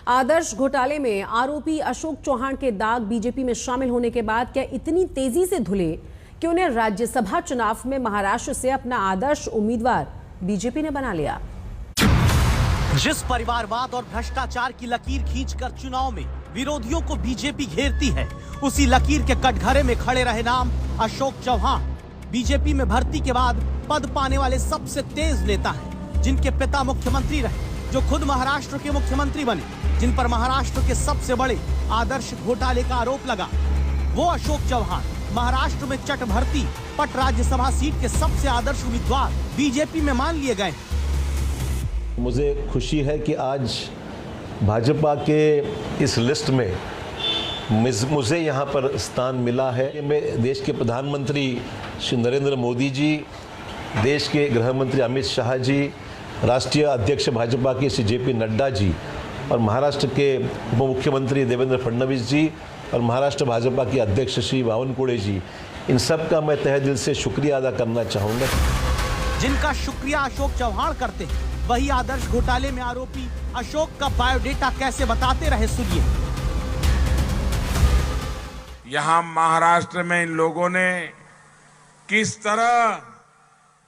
आदर्श घोटाले में आरोपी अशोक चौहान के दाग बीजेपी में शामिल होने के बाद क्या इतनी तेजी से धुले कि उन्हें राज्यसभा चुनाव में महाराष्ट्र से अपना आदर्श उम्मीदवार बीजेपी ने बना लिया। जिस परिवारवाद और भ्रष्टाचार की लकीर खींचकर चुनाव में विरोधियों को बीजेपी घेरती है, उसी लकीर के कटघरे में खड़े रहे नाम अशोक चौहान। बीजेपी में भर्ती के बाद पद पाने वाले सबसे तेज नेता हैं, जिनके पिता मुख्यमंत्री रहे, जो खुद महाराष्ट्र के मुख्यमंत्री बने, जिन पर महाराष्ट्र के सबसे बड़े आदर्श घोटाले का आरोप लगा। वो अशोक चौहान महाराष्ट्र में चट भर्ती पट राज्यसभा सीट के सबसे आदर्श उम्मीदवार बीजेपी में मान लिए गए। मुझे खुशी है कि आज भाजपा के इस लिस्ट में मुझे यहाँ पर स्थान मिला है। मैं देश के प्रधानमंत्री श्री नरेंद्र मोदी जी, देश के गृह मंत्री अमित शाह जी, राष्ट्रीय अध्यक्ष भाजपा के श्री जेपी नड्डा जी और महाराष्ट्र के उप मुख्यमंत्री देवेंद्र फडणवीस जी और महाराष्ट्र भाजपा के अध्यक्ष श्री बावनकुळे जी, इन सब का मैं तहे दिल से शुक्रिया अदा करना चाहूँगा। जिनका शुक्रिया अशोक चौहान करते हैं, वही आदर्श घोटाले में आरोपी अशोक का बायोडेटा कैसे बताते रहे, सुनिए। यहाँ महाराष्ट्र में इन लोगों ने किस तरह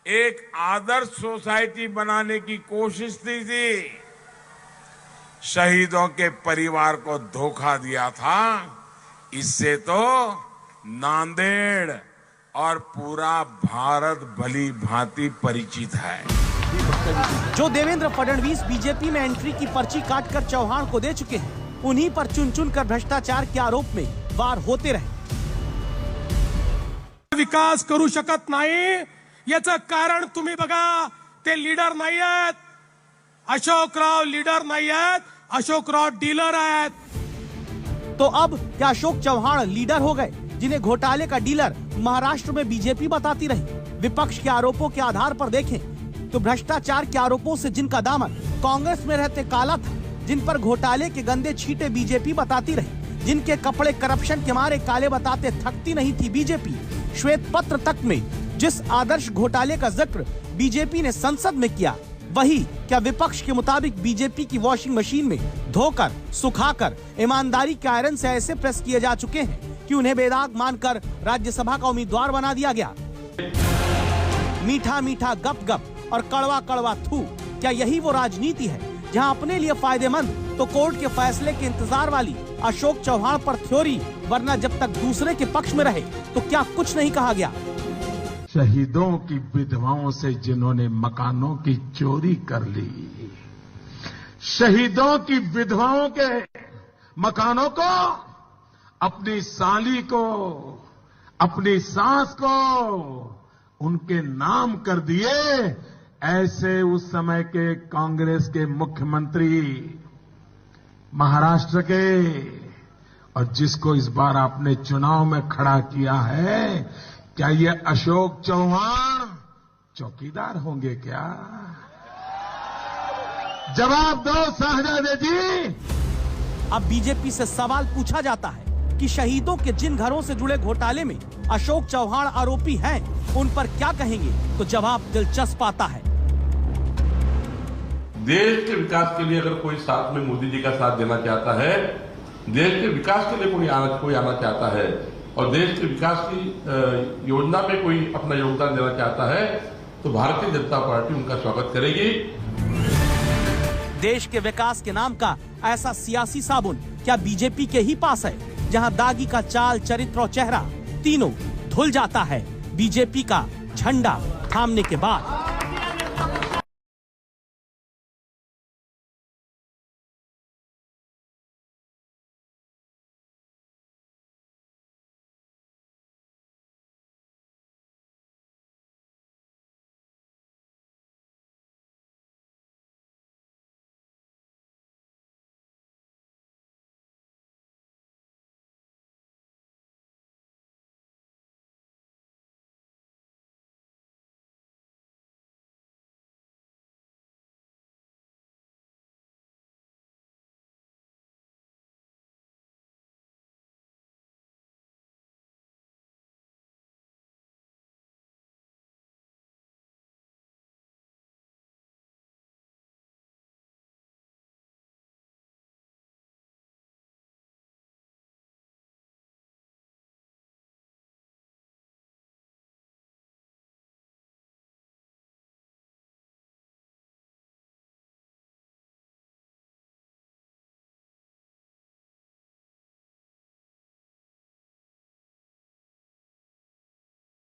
एक आदर्श सोसाइटी बनाने की कोशिश की थी, शहीदों के परिवार को धोखा दिया था। इससे तो नांदेड़ और पूरा भारत भली भांति परिचित है। जो देवेंद्र फडणवीस बीजेपी में एंट्री की पर्ची काटकर चौहान को दे चुके हैं, उन्हीं पर चुन चुन कर भ्रष्टाचार के आरोप में वार होते रहे। विकास करू शकत नाही याचं कारण तुम्ही बघा, ते लीडर नाही आहेत, अशोकराव लीडर नहीं है, अशोकराव डीलर है। तो अब क्या अशोक चौहान लीडर हो गए, जिन्हें घोटाले का डीलर महाराष्ट्र में बीजेपी बताती रही? विपक्ष के आरोपों के आधार पर देखें तो भ्रष्टाचार के आरोपों से जिनका दामन कांग्रेस में रहते काला था, जिन पर घोटाले के गंदे छींटे बीजेपी बताती रही, जिनके कपड़े करप्शन के मारे काले बताते थकती नहीं थी बीजेपी। श्वेत पत्र तक में जिस आदर्श घोटाले का जिक्र बीजेपी ने संसद में किया, वही क्या विपक्ष के मुताबिक बीजेपी की वॉशिंग मशीन में धोकर, सुखाकर, ईमानदारी के आयरन से ऐसे प्रेस किए जा चुके हैं कि उन्हें बेदाग मानकर राज्यसभा का उम्मीदवार बना दिया गया। मीठा मीठा गप गप और कड़वा कड़वा थू, क्या यही वो राजनीति है जहां अपने लिए फायदेमंद तो कोर्ट के फैसले के इंतजार वाली अशोक चौहान पर थ्योरी, वरना जब तक दूसरे के पक्ष में रहे तो क्या कुछ नहीं कहा गया? शहीदों की विधवाओं से जिन्होंने मकानों की चोरी कर ली, शहीदों की विधवाओं के मकानों को अपनी साली को, अपनी सास को उनके नाम कर दिए। ऐसे उस समय के कांग्रेस के मुख्यमंत्री महाराष्ट्र के, और जिसको इस बार आपने चुनाव में खड़ा किया है, क्या ये अशोक चौहान चौकीदार होंगे क्या? जवाब दो शाहजादे जी। अब बीजेपी से सवाल पूछा जाता है कि शहीदों के जिन घरों से जुड़े घोटाले में अशोक चौहान आरोपी हैं, उन पर क्या कहेंगे? तो जवाब दिलचस्प आता है। देश के विकास के लिए अगर कोई साथ में मोदी जी का साथ देना चाहता है, देश के विकास के लिए कोई आना चाहता है और देश के विकास की योजना में कोई अपना योगदान देना चाहता है, तो भारतीय जनता पार्टी उनका स्वागत करेगी। देश के विकास के नाम का ऐसा सियासी साबुन क्या बीजेपी के ही पास है, जहां दागी का चाल, चरित्र और चेहरा तीनों धुल जाता है बीजेपी का झंडा थामने के बाद?